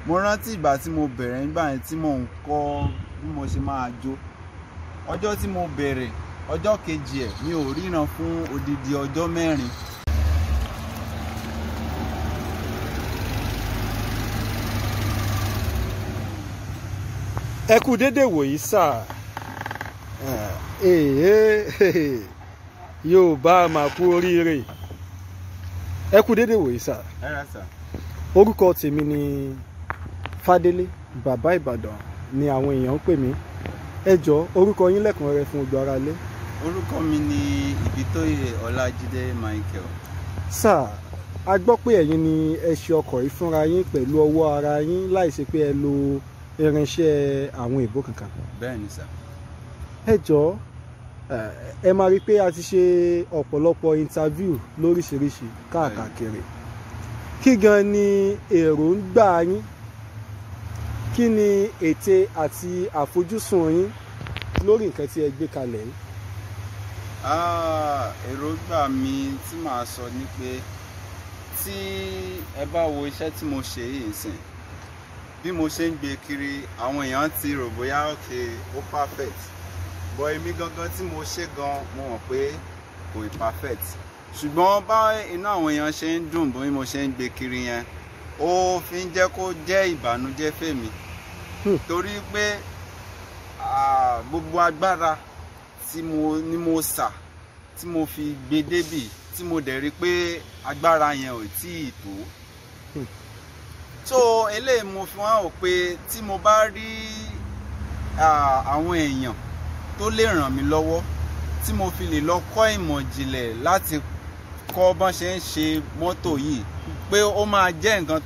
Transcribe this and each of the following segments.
mo rántí ìgbà tí mo bẹ̀rẹ̀ nígbà yẹn tí mò ń kọ́ bí mo ṣe máa jó. Ọjọ́ tí mo bẹ̀rẹ̀, ọjọ́ kejì ẹ̀ mi ò ríran fún odidi ọjọ́ 4. Ẹ kú dédé wòyí sà. Yorùbá mà kú oríire. Ẹ kú dédé wòyí sà. Orúkọ tèmi ni Fádélé, bàbá Ìbàdàn ni àwọn èèyàn ń pè mí. Ẹ jọ̀ọ́ orúkọ yín lẹ́kùnrẹ́rẹ́ fún gbogbo ará ilé. Orúkọ mi ni Ìbítóyè Ọlájídé Michael. Sà, a gbọ́ pé ẹ̀yin ni ẹ ṣe ọkọ̀ yìí fúnra yín pẹ̀lú ọwọ́ ara yín láìsí pé ẹ lo irinṣẹ́ àwọn èèbó kankan. Bẹ́ẹ̀ni sà. Ẹ jọ̀ọ́ ẹ máa rí pé a ti ṣe ọ̀pọ̀lọpọ̀ interview lóríṣiríṣi káàkiri. Kí gan ni èròǹgbà yín? Kí ni ète àti àfojúsùn yín lórí nǹkan tí ẹ gbé kalẹ̀ yìí? Èròǹgbà mi tí màá sọ ni pé tí ẹ bá wo iṣẹ́ tí mo ṣe yìí sìn, bí mo ṣe ń gbé kiri àwọn èèyàn ti rò bóyá ó perfect, but èmi gangan tí mo ṣe gan mo mọ̀ pé kò perfect, ṣùgbọ́n bá inú àwọn èèyàn ṣe ń dùn bí mo ṣe ń gbé kiri yẹn ó fi ń jẹ́ kó jẹ́ ìbànújẹ́ fèmí torí pé gbogbo agbára tí mo sà tí mo fi gbé débì tí mo dẹ̀ rí pé agbára yẹn ò tíì tó. So eléyìí mo fi wá wò pé tí mo bá rí àwọn èèyàn tó lè ràn mí lọ́wọ́ tí mo fi lè lọ kọ́ ìmọ̀ ìjìnlẹ̀ láti kọ́ bọ́n ṣe ń ṣe mọ́tò yìí, pé ó máa jẹ́ nǹkan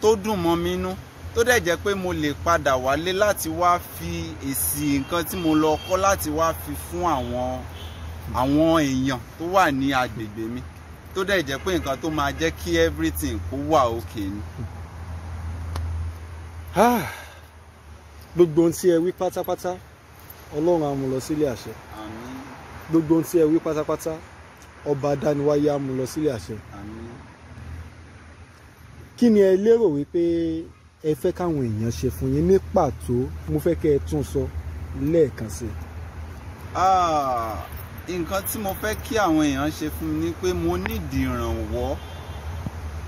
tó dùn mọ́ mi nú, tó dẹ̀ jẹ́ pé mo lè padà wálé láti wá fi èsì nǹkan tí mo lọ kọ́ láti wá fi fún àwọn èèyàn tó wà ní agbègbè mi, tó dẹ̀ jẹ́ pé nǹkan tó máa jẹ́ kí everything kó wà okay ni. Gbogbo ohun tí ẹ wí pátápátá Ọlọ́run á mú lọ sílé àṣẹ. Àmín. Gbogbo ohun tí ẹ wí pátápátá ọba dániwáyé á mú lọ sílé àṣẹ. Àmín. Kí ni ẹ lérò wípé ẹ fẹ́ káwọn èèyàn ṣe fún yín ní pàtó? Mo fẹ́ kẹ́ ẹ tún sọ lẹ́ẹ̀kan sí. Nǹkan tí mo fẹ́ kí àwọn èèyàn ṣe fún mi ni pé mo nídìí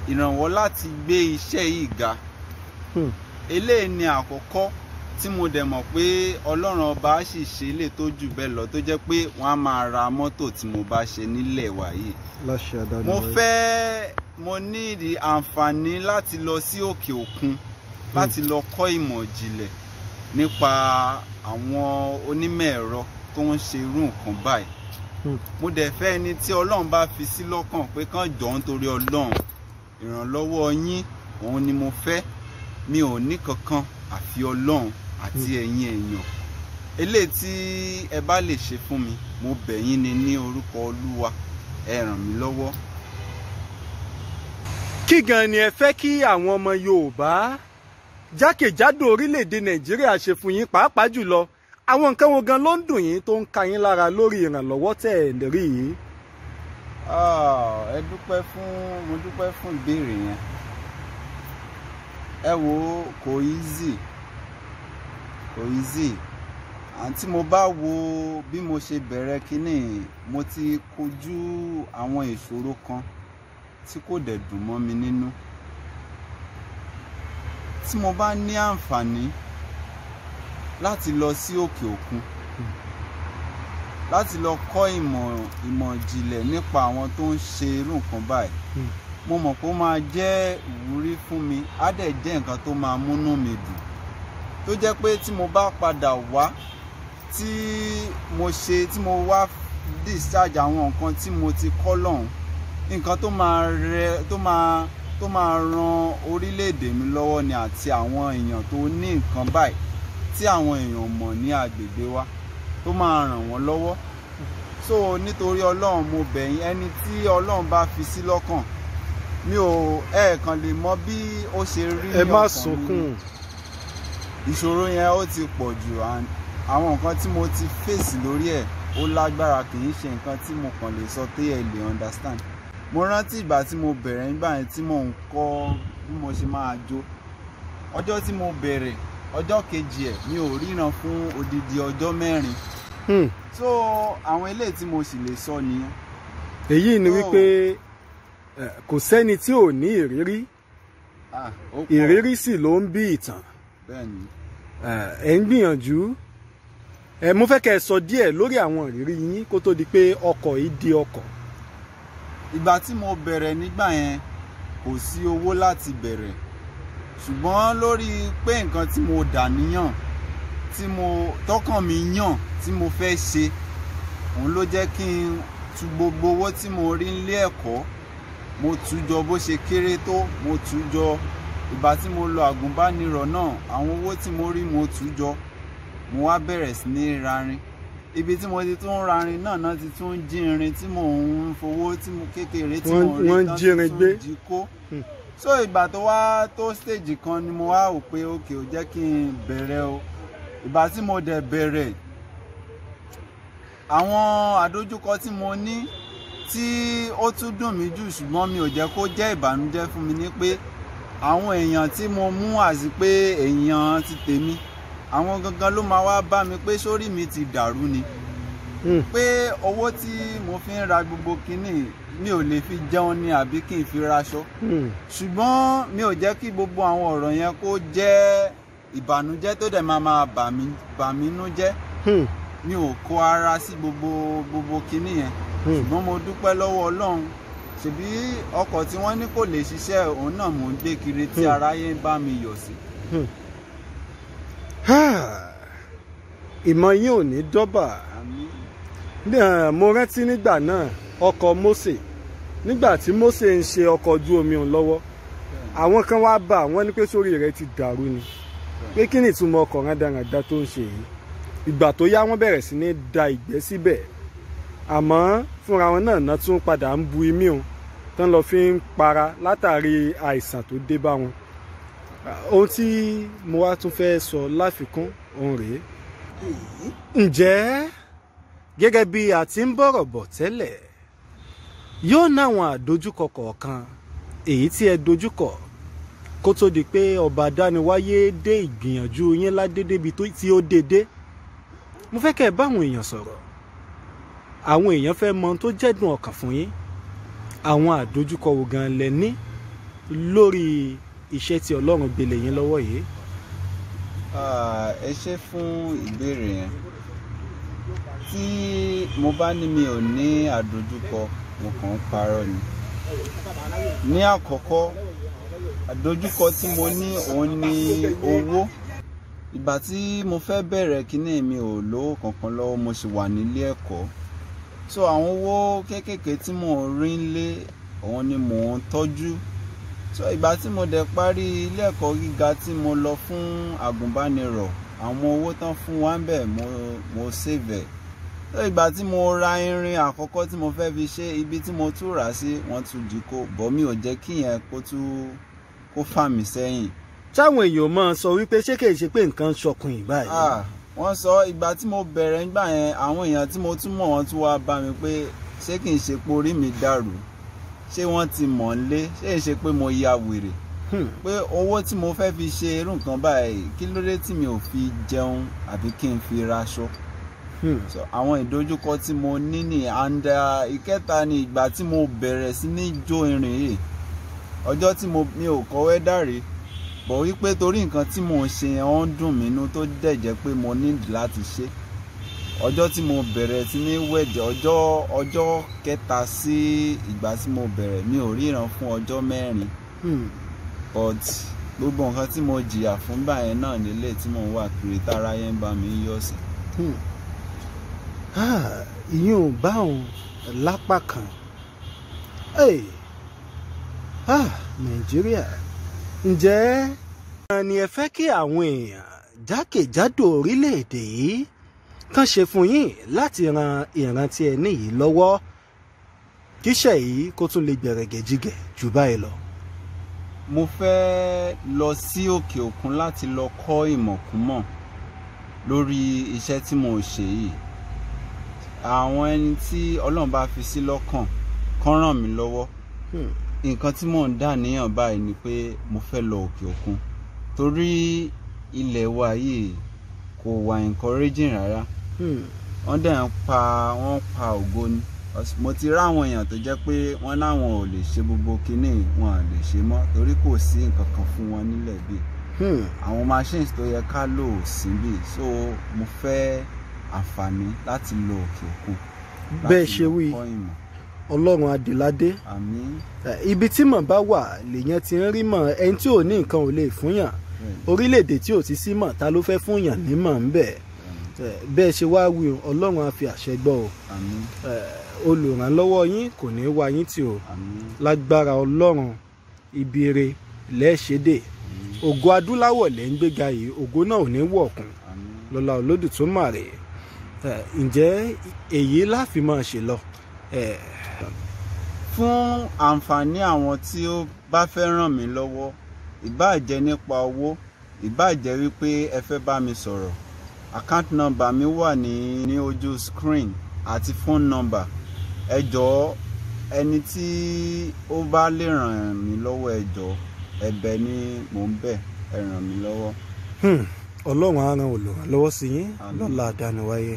ìrànwọ́ láti gbé iṣẹ́ yìí ga. Eléyìí ni àkọ́kọ́ tí mo dẹ̀ mọ̀ pé Ọlọ́run ọba sì ṣe lè tó jù bẹ́ẹ̀ lọ, tó jẹ́ pé wọ́n á máa ra mọ́tò tí mo bá ṣe nílẹ̀ wa yìí. Mo ní àǹfààní láti lọ sí òkè òkun láti lọ kọ́ ìmọ̀ ìjìnlẹ̀ nípa àwọn onímọ̀ ẹ̀rọ tó ń ṣe irú nǹkan báyìí. Mo dẹ̀ fẹ́ ẹni tí Ọlọ́run bá fi sí lọ́kàn pé kán jọ̀ọ́ nítorí Ọlọ́run, ìrànlọ́wọ́ yín òun ni mo fẹ́. Mi ò ní kankan àfi Ọlọ́run àti ẹ̀yin èèyàn. Eléyìí tí ẹ bá lè ṣe fún mi, mo bẹ̀ yín ni ní orúkọ Olúwa, ẹ ràn mí lọ́wọ́. Kí gan ni ẹ fẹ́ kí àwọn ọmọ Yorùbá jákèjádò orílẹ̀-èdè Nàìjíríà ṣe fún yín, pàápàá jùlọ àwọn nǹkan wo gan ló ń dùn yín tó ń ka yín lára lórí ìrànlọ́wọ́ tẹ́ ẹ lè rí yìí? Mo dúpẹ́ fún ìbéèrè yẹn. Ẹ wo kò easy. Àǹtí mo bá wo bí mo ṣe bẹ̀rẹ̀ kínní, mo ti kojú àwọn ìṣòro kan tí kò dẹ̀ dùn mọ́ mi nínú. Tí mo bá ní àǹfààní láti lọ sí òkè òkun láti lọ kọ́ ìmọ̀ ìjìnlẹ̀ nípa àwọn tó ń ṣe irú nǹkan báyìí, mo mọ̀ pé ó máa jẹ́ ìwúrí fún mi, á dẹ̀ jẹ́ nǹkan tó máa múnú mi dùn, tó jẹ́ pé tí mo bá padà wá tí mo wá discharge àwọn nǹkan tí mo ti kọ́ lọ́hùn, nǹkan tó máa ran orílẹ̀-èdè mi lọ́wọ́ ni, àti àwọn èèyàn tó ní nǹkan báyìí tí àwọn èèyàn mọ̀ ní agbègbè wa, tó máa ràn wọ́n lọ́wọ́. So nítorí Ọlọ́run mo bẹ̀ yín, ẹni tí Ọlọ́run bá fi sí lọ́kàn, mi ò ẹ̀ẹ̀kan lè mọ bí ó ṣe rí ní ọkàn mi. Ẹ má sunkún. Ìṣòro yẹn ó ti pọ̀ jù, àwọn nǹkan tí mo ti fèsì lórí ẹ̀ ó lágbára, kì í ṣe nǹkan tí mo kàn lè sọ pé ẹ lè understand. Mo rántí ìgbà tí mo bẹ̀rẹ̀ nígbà yẹn tí mò ń kọ́ bí mo ṣe máa jó. ọjọ́ tí mo bẹ̀rẹ̀ ọjọ́ kejì ẹ̀ mi ò ríran fún odidi ọjọ́ 4. So àwọn eléyìí tí mo sì lè sọ nìyẹn. èyí ni wípé kò sẹ́ni tí ò ní ìrírí ìrírí sì ló ń bí ìtàn. Bẹ́ẹ̀ni. ẹ ń gbìyànjú mo fẹ́ kẹ́ ẹ sọ díẹ̀ lórí àwọn ìrírí yín kó tó di pé ọkọ̀ yìí di ọkọ̀. Ìgbà tí mo bẹ̀rẹ̀ nígbà yẹn kò sí owó láti bẹ̀rẹ̀, ṣùgbọ́n lórí pé nǹkan tí mo dà níyàn tí mo tọkàn mi yàn tí mo fẹ́ ṣe òun ló jẹ́ kí n tú gbogbo owó tí mo rí nílé ẹ̀kọ́ mo tú jọ bó ṣe kéré tó mo tú jọ. Ìgbà tí mo lọ àgùnbánirọ̀ náà àwọn owó tí mo rí mo tú jọ mo wá bẹ̀rẹ̀ sí ní rarin. Ibi tí mo ti tún rarin náà ti tún jí irin tí mò ń fowó tí mo kékeré tí mo rí tán tí tún jí kó. So ìgbà tó wá tó stage kan ni mo wá wò pé okay ó jẹ́ kí n bẹ̀rẹ̀ o. Ìgbà tí mo dẹ̀ bẹ̀rẹ̀ àwọn àdójúkọ tí mo ní tí ó tún dùn mí jù ṣùgbọ́n mi ò jẹ́ kó jẹ́ ìbànújẹ́ fún mi ní pé àwọn èèyàn tí mo mú àti pé èèyàn ti tèmi àwọn gangan ló máa wá bá mi pé sórí mi ti dàrú ni. Pé owó tí mo fi ń ra gbogbo kinní mi ò lè fi jẹun ni àbí kí n fi raṣọ. Ṣùgbọ́n mi ò jẹ́ kí gbogbo àwọn ọ̀rọ̀ yẹn kó jẹ́ ìbànújẹ́ tó dẹ̀ máa bà mí nú jẹ́. Mi ò kó ara sí gbogbo kinní yẹn. Ṣùgbọ́n mo dúpẹ́ lọ́wọ́ Ọlọ́run. Ṣèbí ọkọ̀ tí wọ́n ní kò lè ṣiṣẹ́ òun náà mò ń gbé kiri tí aráyé ń bá mi yọ̀ sí. ìmọ̀ yín ò ní dọ́bà. Mo rántí nígbà náà ọkọ̀ Mósè nígbà tí Mósè ń ṣe ọkọ̀ ojú omi òun lọ́wọ́ àwọn kan wá bá wọ́n ní pé sórí rẹ̀ ti dàrú ni pé kí ni ìtumọ̀ ọkọ̀ rádaràda tó ń ṣe yìí. Ìgbà tó yá wọ́n bẹ̀rẹ̀ sí ní da ìgbẹ́ síbẹ̀ àmọ́ fúnra wọn náà tún padà ń bu imí òun tán lọ fi ń para látàrí àìsàn tó dé bá wọn. Ohun tí mo wá tún fẹ́ sọ láfikún òun rèé. Ǹjẹ́ gẹ́gẹ́ bí a ti ń bọ̀rọ̀ bọ̀ tẹ́lẹ̀ yóò náwọn àdójúkọ kọ̀ọ̀kan èyí tí ẹ dojúkọ kó tó di pé ọba dániwáyé dé ìgbìyànjú yín ládé débi tí ó dédé. Mo fẹ́ kẹ́ ẹ bá àwọn èèyàn sọ̀rọ̀. Àwọn èèyàn fẹ́ mọ ohun tó jẹ́dùn ọkàn fún yín. Àwọn àdójúkọ wo gan lẹ ní lórí iṣẹ́ tí Ọlọ́run gbélé yín lọ́wọ́ yìí. Ẹ ṣé fún ìbéèrè yẹn. Tí mo bá ní mi ò ní àdójúkọ mo kàn ń parọ́ ni. Ní àkọ́kọ́ àdójúkọ tí mo ní òun ni owó. Ìgbà tí mo fẹ́ bẹ̀rẹ̀ kíní mi ò lówó kankan lọ́wọ́ mo sì wà nílé ẹ̀kọ́. So àwọn owó kéékèèké tí mò ń rí nílé òun ni mò ń tọ́jú. So ìgbà tí mo dẹ̀ parí ilé ẹ̀kọ́ gíga tí mo lọ fún àgùnbánirọ̀ àwọn owó tán fún wa ń bẹ̀ mo save ẹ̀. So ìgbà tí mo ra irin àkọ́kọ́ tí mo fẹ́ fi ṣe ibi tí mo tún rà sí wọ́n tún jí kó bọ́ mi ò jẹ́ kí yẹn kó fà mí sẹ́yìn. Táwọn èèyàn máa sọ wípé ṣé kìí ṣe pé nǹkan ṣọkùn ìbáyìí. Wọ́n sọ ìgbà tí mo bẹ̀rẹ̀ nígbà yẹn àwọn èèyàn tí mo tún mọ̀ wọ́n tún wá bá mi pé ṣé kìí ṣe pé orí mi dàrú ṣé wọ́n ti mọ̀ ń lé ṣé ṣe pé mo ya wèrè pé owó tí mo fẹ́ fi ṣe irú nǹkan báyìí kí ló dé tí mi ò fi jẹun àbí kí n fi raṣọ. So àwọn ìdojúkọ tí mo ní ní ìkẹta ni ìgbà tí mo bẹ̀rẹ̀ sí ní jó irin yìí ọjọ́ tí mi ò kọ́wé dáre bọ̀ wípé torí nǹkan tí mò ń ṣe yẹn ó ń dùn mí nú tó dẹ̀ jẹ́ pé mo need láti ṣe. Ọjọ́ tí mo bẹ̀rẹ̀ sí ní wẹ̀jẹ̀ ọjọ́ kẹta sí ìgbà tí mo bẹ̀rẹ̀ mi ò ríran fún ọjọ́ 4. But gbogbo nǹkan tí mo jìyà fún báyẹn náà nílé tí mò ń wà kiri tára yẹn bá mi yọ̀ sí. Ìyẹn ò bá òun lápá kan. Nàìjíríà ǹjẹ́ ni ẹ fẹ́ kí àwọn èèyàn jákèjádò orílẹ̀-èdè yìí kàn ṣe fún yín láti ran ìrántí ẹni yìí lọ́wọ́ kíṣẹ́ yìí kó tún lè gbẹ̀rẹ̀gẹ̀jigẹ̀ jù báyìí lọ. Mo fẹ́ lọ sí òkè òkun láti lọ kọ́ ìmọ̀kúmọ̀ lórí iṣẹ́ tí mo ṣe yìí. Àwọn ẹni tí Ọlọ́run bá fi sí lọ́kàn kàn ràn mí lọ́wọ́. Nǹkan tí mò ń dà níyàn báyìí ni pé mo fẹ́ lọ òkè òkun torí ilẹ̀ wa yìí kò wà encouraging rárá. Wọ́n dẹ̀ wọ́n pa ògo ni. Mo ti ráwọn èèyàn tó jẹ́ pé wọ́n láwọn ò lè ṣe gbogbo kinní wọn à lè ṣe mọ́ torí kò sí nǹkan kan fún wọn nílẹ̀ bí. Àwọn machines tó yẹ ká lò síbí, so mo fẹ́ àǹfààní láti lọ òkè òkun. Bẹ́ẹ̀ ṣe wí, Ọlọ́run adéládé. Àmín. Ibi tí mọ̀ bá wà lèyàn ti ń rí mọ̀. Ẹni tí ò ní nǹkan ò lè fúnyàn. Orílẹ̀-èdè tí ò ti sí mọ̀, ta ló fẹ́ fúnyàn ní mọ̀ ń bẹ̀. Bẹ́ẹ̀ ṣe wá wí, Ọlọ́run á fi àṣẹ gbọ́ o. Àmín. Olùrànlọ́wọ́ yín kò ní wá yín tì o. Àmín. Lágbára Ọlọ́run, ibi ire lẹ́ẹ̀ṣẹ̀dẹ̀. Ògo adúláwọ̀ lẹ́ ń gbéga yìí, ògo náà ò ní wọ̀kùn. Lọ́lá Olódùmarè. Ǹjẹ́ èyí la fi máa ṣe lọ? Fún àǹfààní àwọn tí ó bá fẹ́ ràn mí lọ́wọ́, ìbáà jẹ́ nípa owó, ìbáà jẹ́ wípé ẹ fẹ́ bá mi sọ̀rọ̀, account number mi wà ní ojú screen àti phone number. Ẹ jọ̀ọ́, ẹni tí ó bá lè ràn mí lọ́wọ́, ẹ jọ̀ọ́, ẹ̀bẹ̀ ni mò ń bẹ̀, ẹ ràn mí lọ́wọ́. Ọlọ́run á ran olùrànlọ́wọ́ sí yín lọ́la àdániwáyé.